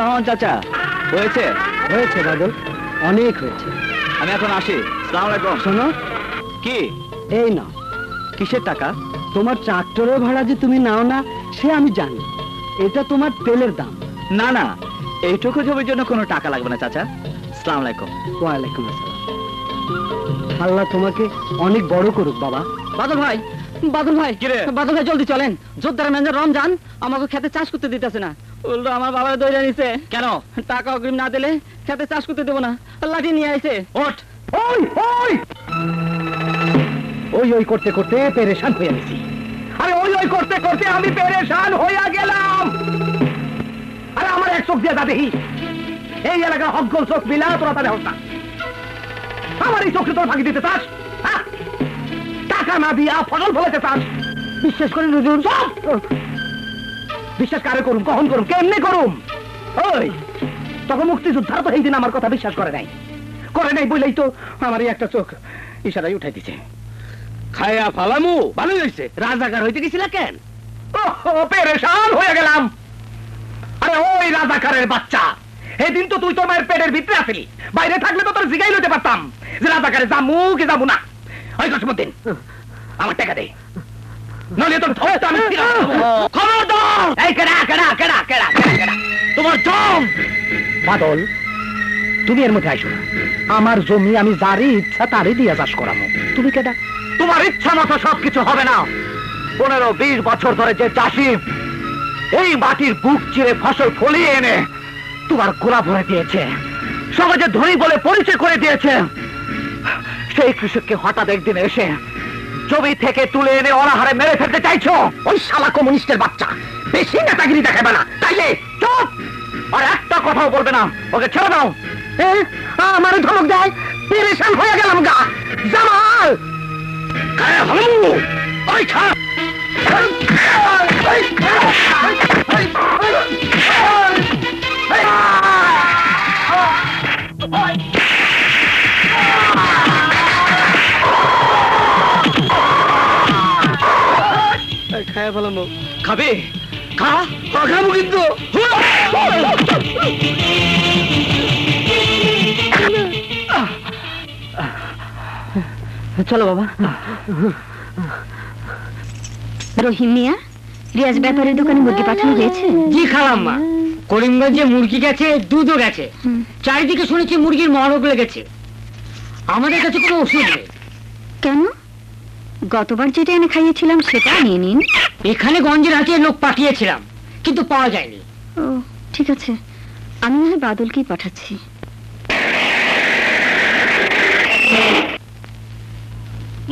রহমান চাচা, হয়েছে? হয়েছে বাদল, অনেক হয়েছে। আমি এখন আসি। আসসালামু আলাইকুম। শোনো, কি? এই নাও। কিসের টাকা? তোমার ট্রাক্টরের ভাড়া যে তুমি নাও না সে আমি জানি, এটা তোমার তেলের দাম। না না, এইটুকু জমির জন্য কোনো টাকা লাগবে না চাচা। আসসালামু আলাইকুম। ওয়ালাইকুম আসসালাম। আল্লাহ তোমাকে অনেক বড় করুক বাবা। বাদল ভাই, বাদল ভাই, কি রে? বাদল ভাই জলদি চলেন। যোদ্ধার ম্যানেজার রমজান আমাকে খেতে চাষ করতে দিতেছে না। উল্টো আমার বাবার দইরা নিছে। কেন? টাকা অগ্রিম না দিলে খেতে চাষ করতে দেবো না। লাঠি নিয়ে আইছে। ওঠ। ওই ওই ওই ওই করতে করতে পেরেশান হয়ে গেছি। আরে ওই ওই করতে করতে আমি পেরেশান হয়ে গেলাম। আরে আমার এক চোখ দিয়ে দেখি, এই এলাকা হকগোল চোখ মিলা তোরা তাদের হত্যা। আমার এই চোখে তোর ফাঁকি দিতে চাস? টাকা না দিয়া ফসল ফলাতে চাস? বিশ্বাস করি নজরুল, সব বিশ্বাস কারে করুম, কখন করুম, কেমনে করুম? ওই তখন মুক্তিযোদ্ধারা তো এই দিন আমার কথা বিশ্বাস করে নাই বলেই তো আমার এই একটা চোখ ইশারায় উঠাই দিছে। খায়া ফালামু ভালোই হয়েছে। রাজাকার হইতে গেছিল কেন? পেরেশান হয়ে গেলাম। আরে ওই রাজাকারের বাচ্চা, এদিন তো তুই তোর মায়ের পেটের ভিতরে আসলি, বাইরে থাকলে তো তোর জিগাই লইতে পারতাম যে রাজাকারে যামু কি যাবো না। ওই কসমুদ্দিন, আমার টাকা দে, নইলে তোর ধরতে আমি খবরদার। এই কেডা কেডা কেডা কেডা কেডা তোমার জম? বাদল, তুমি এর মধ্যে আইসো না। আমার জমি আমি যারই ইচ্ছা তারই দিয়া চাষ করামো। তুমি কেডা? তোমার ইচ্ছা মতো সবকিছু হবে না। 15-20 বছর ধরে যে চাষি এই মাটির বুক চিরে ফসল ফলিয়ে এনে তোমার গোলা ভরে দিয়েছে, সমাজে ধনী বলে পরিচয় করে দিয়েছে, সেই কৃষককে হঠাৎ একদিন এসে জমি থেকে তুলে এনে অনাহারে মেরে ফেলতে চাইছো? ওই শালা কমিউনিস্টের বাচ্চা বেশি নেতাগিরি দেখাবে না, তাইলে চুপ, আর একটা কথাও বলবে না। ওকে ছেড়ে দাও। আমার ধমক দেয়, পেরেশান হয়ে গেলাম গা। জামাল ওই খা খায়া ফালামু। খাবে? খা। খাবো কিন্তু। চলো বাবা। রহিম মিয়া, রিয়াজ ব্যাপারের দোকানে মুরগি পাঠানো হয়েছে? জি খালাম্মা, করিমগঞ্জে মুরগি গেছে, দুধও গেছে। চারিদিকে শুনেছি মুরগির মহরগ লেগেছে। আমাদের কাছে কোনো ওষুধ নেই। কেন? গতবার যেটা এনে খাইয়েছিলাম সেটা নিয়ে নিন। এখানে গঞ্জের হাতে লোক পাঠিয়েছিলাম, কিন্তু পাওয়া যায়নি। ও ঠিক আছে, আমি না হয় বাদলকেই পাঠাচ্ছি।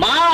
মা